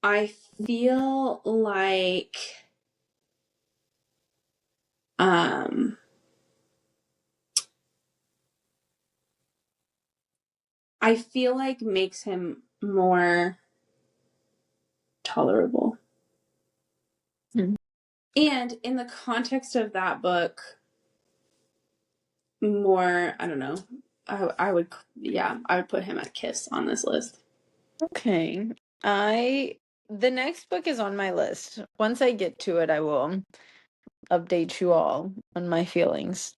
Speaker 3: I feel like um I feel like makes him more tolerable.
Speaker 1: Mm.
Speaker 3: And in the context of that book, more, I don't know. I would, yeah, I would put him at Kiss on this list.
Speaker 1: Okay. I the next book is on my list. Once I get to it, I will. update you all on my feelings.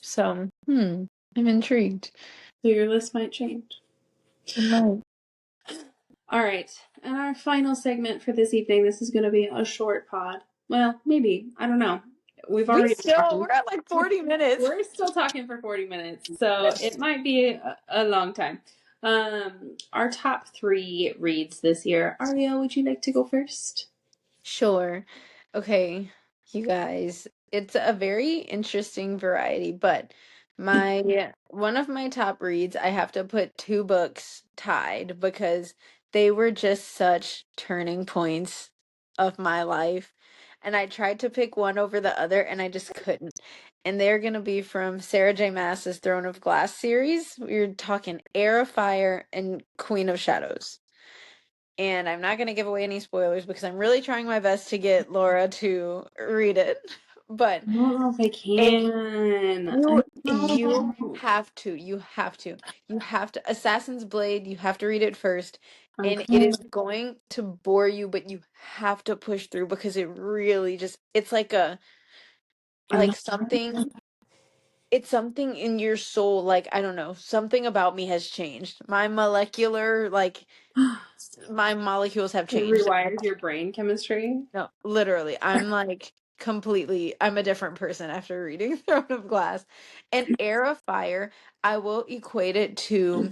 Speaker 1: So, I'm intrigued.
Speaker 3: So your list might change.
Speaker 1: It might.
Speaker 3: All right. And our final segment for this evening, this is going to be a short pod. Well, maybe. I don't know. We're
Speaker 1: We're at like 40 minutes.
Speaker 3: We're still talking for 40 minutes, so it might be a long time. Our top 3 reads this year. Ariel, would you like to go first?
Speaker 1: Sure. Okay, you guys, it's a very interesting variety, but one of my top reads, I have to put 2 books tied because they were just such turning points of my life. And I tried to pick one over the other and I just couldn't. And they're going to be from Sarah J. Maas's Throne of Glass series. We're talking Heir of Fire and Queen of Shadows. And I'm not going to give away any spoilers because I'm really trying my best to get Laura to read it. But
Speaker 3: I don't know if I can.
Speaker 1: you have to. You have to. You have to. Assassin's Blade, you have to read it first. And it
Speaker 3: Okay.
Speaker 1: is going to bore you, but you have to push through because it really just it's like something it's something in your soul, like I don't know, something about me has changed. My molecules have
Speaker 3: It
Speaker 1: changed.
Speaker 3: rewires your brain chemistry.
Speaker 1: No, literally. I'm a different person after reading Throne of Glass. And Heir of Fire, I will equate it to,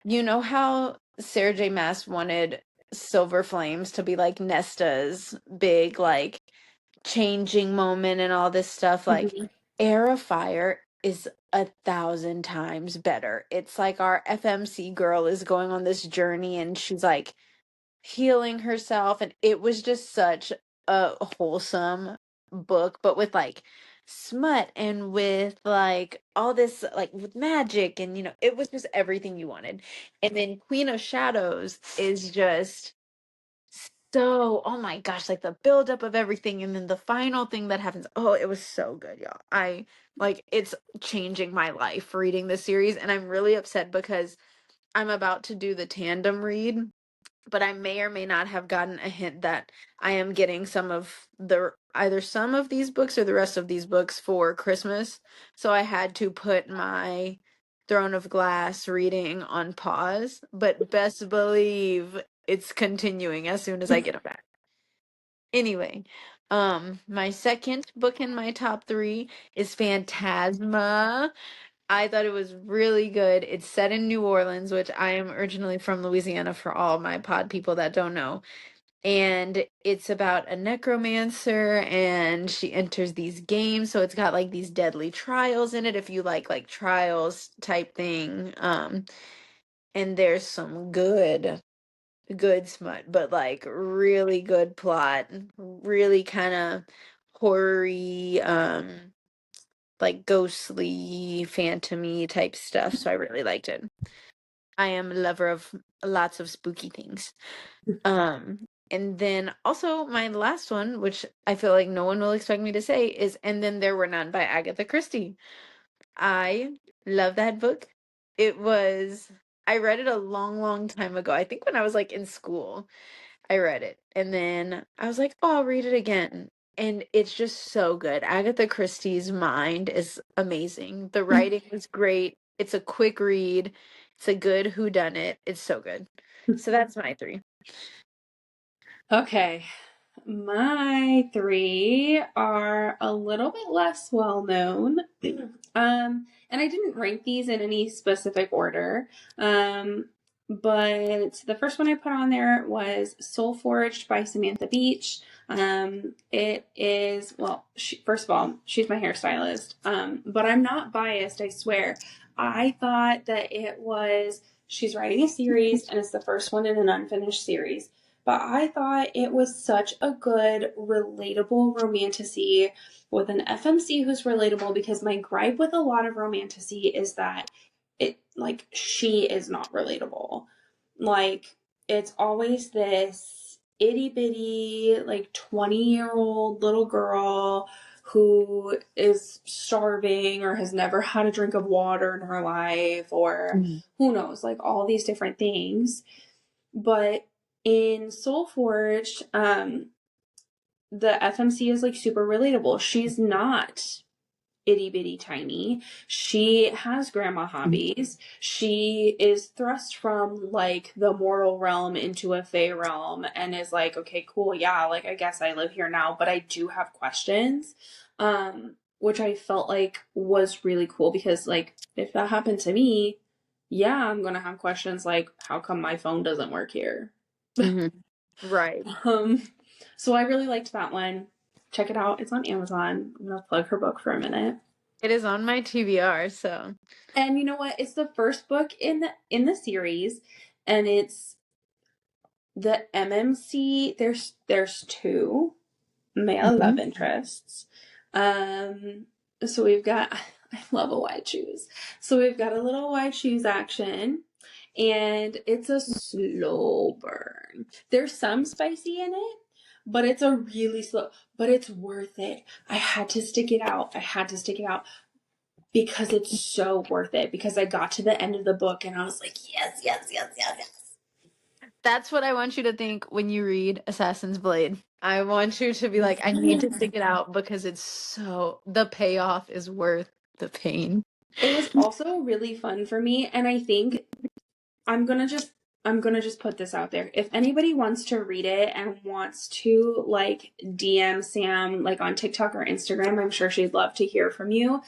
Speaker 1: you know how Sarah J. Maas wanted Silver Flames to be like Nesta's big, like, changing moment and all this stuff. Like,
Speaker 3: Mhm.
Speaker 1: Heir of Fire is 1,000 times better. It's like our FMC girl is going on this journey and she's like, healing herself, and it was just such a wholesome book, but with like smut and with like all this, like with magic, and it was just everything you wanted. And then Queen of Shadows is just so, oh my gosh, like the buildup of everything and then the final thing that happens. Oh, it was so good, y'all. It's changing my life reading this series, and I'm really upset because I'm about to do the tandem read, but I may or may not have gotten a hint that I am getting either some of these books or the rest of these books for Christmas. So I had to put my Throne of Glass reading on pause, but best believe it's continuing as soon as I get it back. Anyway, my second book in my top 3 is Phantasma. I thought it was really good. It's set in New Orleans, which I am originally from Louisiana for all my pod people that don't know. And it's about a necromancer and she enters these games. So it's got like these deadly trials in it if you like trials type thing. And there's some good smut, but like really good plot, really kind of horror-y, like ghostly, phantomy type stuff. So I really liked it. I am a lover of lots of spooky things. And then also my last one, which I feel like no one will expect me to say, is And Then There Were None by Agatha Christie. I love that book. I read it a long, long time ago. I think when I was like in school. I read it, and then I was like, "Oh, I'll read it again." And it's just so good. Agatha Christie's mind is amazing. The writing is great. It's a quick read. It's a good whodunit. It's so good. So that's my 3.
Speaker 3: Okay. My 3 are a little bit less well known. And I didn't rank these in any specific order. But the first one I put on there was Soul Forged by Samantha Beach. It is, well, first of all, she's my hairstylist. But I'm not biased, I swear. I thought that she's writing a series and it's the first one in an unfinished series. But I thought it was such a good, relatable romantasy with an FMC who's relatable, because my gripe with a lot of romantasy is that she is not relatable. Like, it's always this itty bitty, like 20-year-old little girl who is starving or has never had a drink of water in her life, or who knows, like all these different things. But in Soul Forged, the FMC is like super relatable. She's not itty bitty tiny. She has grandma hobbies. She is thrust from like the mortal realm into a fae realm and is like, okay, cool, yeah, like I guess I live here now, but I do have questions. Which I felt like was really cool because like if that happened to me, yeah, I'm gonna have questions like, how come my phone doesn't work here?
Speaker 1: Mm-hmm. Right.
Speaker 3: So I really liked that one. Check it out. It's on Amazon. I'm gonna plug her book for a minute.
Speaker 1: It is on my TBR, so.
Speaker 3: And you know what? It's the first book in the series, and it's the MMC. There's two male love interests. So we've got I love a wide shoes. So we've got a little wide shoes action, and it's a slow burn. There's some spicy in it, but it's a really slow, but it's worth it. I had to stick it out. I had to stick it out because it's so worth it. Because I got to the end of the book and I was like, yes, yes, yes, yes, yes.
Speaker 1: That's what I want you to think when you read Assassin's Blade. I want you to be like, I need to stick it out because it's so, the payoff is worth the pain.
Speaker 3: It was also really fun for me, and I think I'm gonna just put this out there. If anybody wants to read it and wants to like DM Sam like on TikTok or Instagram, I'm sure she'd love to hear from you.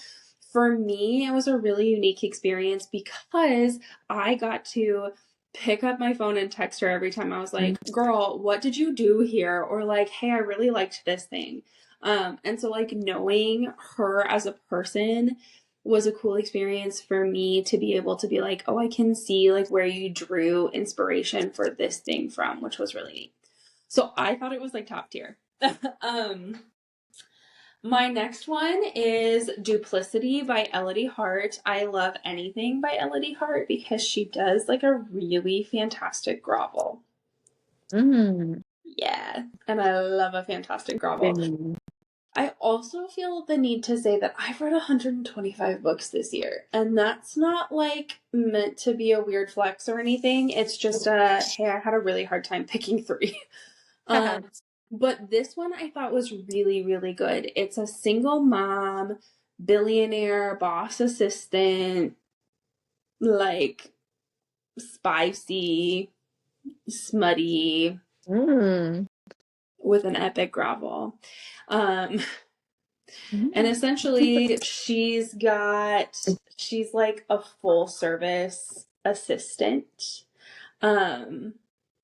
Speaker 3: For me, it was a really unique experience because I got to pick up my phone and text her every time I was like, girl, what did you do here? Or like, hey, I really liked this thing. And so like knowing her as a person was a cool experience for me to be able to be like, oh, I can see like where you drew inspiration for this thing from, which was really neat. So I thought it was like top tier. My next one is Duplicity by Elodie Hart. I love anything by Elodie Hart because she does like a really fantastic grovel. Yeah, and I love a fantastic grovel. I also feel the need to say that I've read 125 books this year, and that's not like meant to be a weird flex or anything. It's just hey, I had a really hard time picking three. But this one I thought was really, really good. It's a single mom, billionaire, boss assistant, like spicy, smutty, with an epic grovel. And essentially she's like a full service assistant.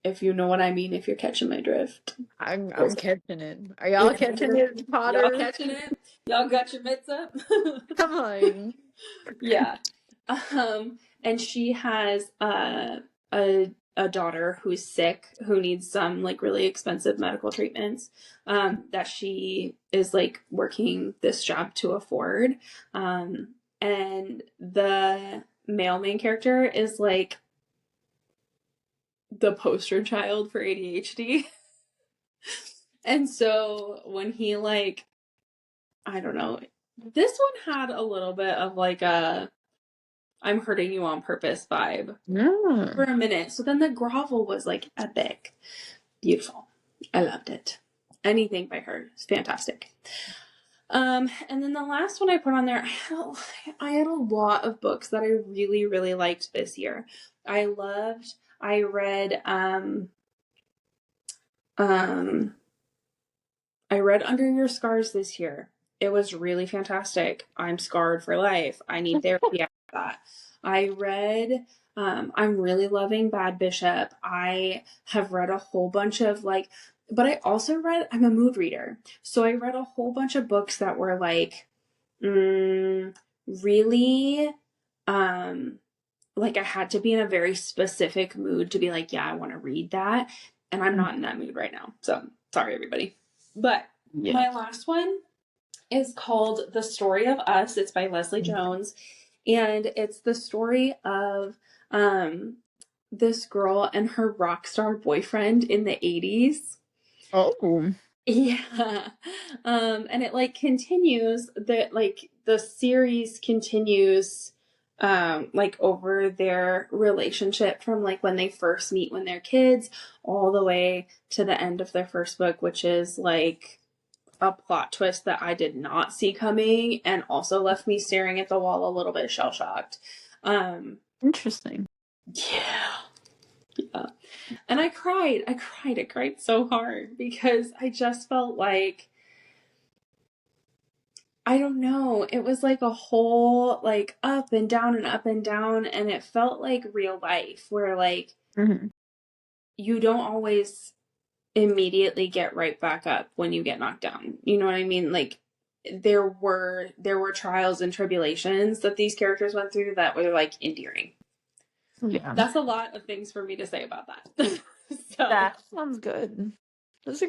Speaker 3: If you know what I mean, if you're catching my drift.
Speaker 1: I'm catching it. Are y'all catching it, Potter?
Speaker 3: Y'all catching it? Y'all got your mitts up?
Speaker 1: Come on.
Speaker 3: Yeah. And she has a daughter who's sick, who needs some like really expensive medical treatments, that she is like working this job to afford. And the male main character is like the poster child for ADHD. And so when he like, I don't know, this one had a little bit of like a I'm hurting you on purpose vibe for a minute. So then the grovel was like epic. Beautiful. I loved it. Anything by her is fantastic. And then the last one I put on there, I had a lot of books that I really, really liked this year. I read Under Your Scars this year. It was really fantastic. I'm scarred for life. I need therapy after that. I read I'm really loving Bad Bishop. I have read a whole bunch of like, but I also read, I'm a mood reader. So I read a whole bunch of books that were like, really, like I had to be in a very specific mood to be like, yeah, I want to read that. And I'm not in that mood right now. So sorry, everybody. But my last one is called The Story of Us. It's by Leslie Jones. And it's the story of this girl and her rock star boyfriend in the 80s.
Speaker 1: Oh.
Speaker 3: Yeah. And it like continues the series continues like over their relationship from like when they first meet when they're kids all the way to the end of their first book, which is like a plot twist that I did not see coming and also left me staring at the wall a little bit shell-shocked.
Speaker 1: Interesting.
Speaker 3: Yeah. And I cried so hard because I just felt like, I don't know, it was like a whole like up and down and up and down, and it felt like real life where like you don't always immediately get right back up when you get knocked down. You know what I mean? Like there were trials and tribulations that these characters went through that were like endearing.
Speaker 1: Yeah.
Speaker 3: That's a lot of things for me to say about that. So
Speaker 1: That sounds good. Those are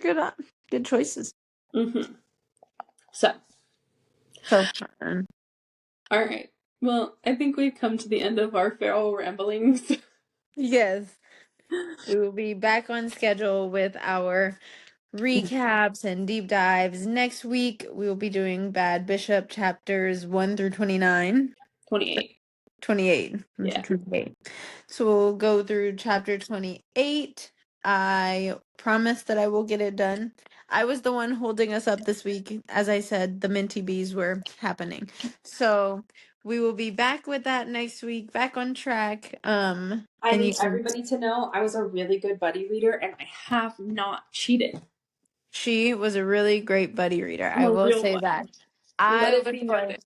Speaker 1: good choices.
Speaker 3: So
Speaker 1: fun.
Speaker 3: All right. Well, I think we've come to the end of our feral ramblings.
Speaker 1: Yes. We will be back on schedule with our recaps and deep dives. Next week, we will be doing Bad Bishop chapters 1 through 29.
Speaker 3: 28.
Speaker 1: 28.
Speaker 3: Yeah.
Speaker 1: 28. So we'll go through chapter 28. I promise that I will get it done. I was the one holding us up this week. As I said, the Minty Bees were happening. So we will be back with that next week, back on track.
Speaker 3: I
Speaker 1: and
Speaker 3: need everybody to know I was a really good buddy reader and I have not cheated.
Speaker 1: She was a really great buddy reader.
Speaker 3: I'm
Speaker 1: I
Speaker 3: a
Speaker 1: will
Speaker 3: real
Speaker 1: say
Speaker 3: one.
Speaker 1: that.
Speaker 3: Let
Speaker 1: I
Speaker 3: it
Speaker 1: would
Speaker 3: be
Speaker 1: say
Speaker 3: noted.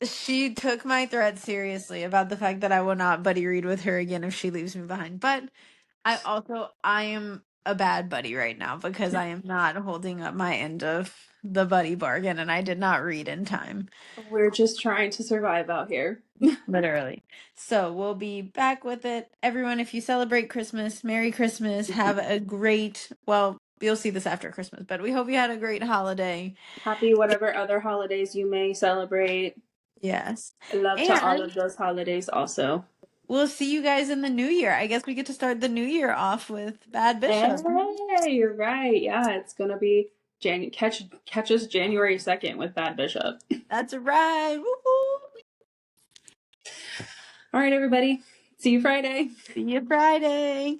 Speaker 1: she took my threat seriously about the fact that I will not buddy read with her again if she leaves me behind. But I am a bad buddy right now because I am not holding up my end of the buddy bargain and I did not read in time.
Speaker 3: We're just trying to survive out here.
Speaker 1: Literally. So we'll be back with it. Everyone, if you celebrate Christmas, Merry Christmas. Have a great, well, you'll see this after Christmas, but we hope you had a great holiday.
Speaker 3: Happy whatever other holidays you may celebrate.
Speaker 1: Yes.
Speaker 3: Love to all
Speaker 1: And
Speaker 3: of those holidays also.
Speaker 1: we'll see you guys in the new year. I guess we get to start the new year off with Bad Bishop.
Speaker 3: Hey, you're right. Yeah, it's gonna be catch us January 2nd with Bad Bishop.
Speaker 1: That's right. Woo-hoo.
Speaker 3: All right, everybody. See you Friday.
Speaker 1: See you Friday.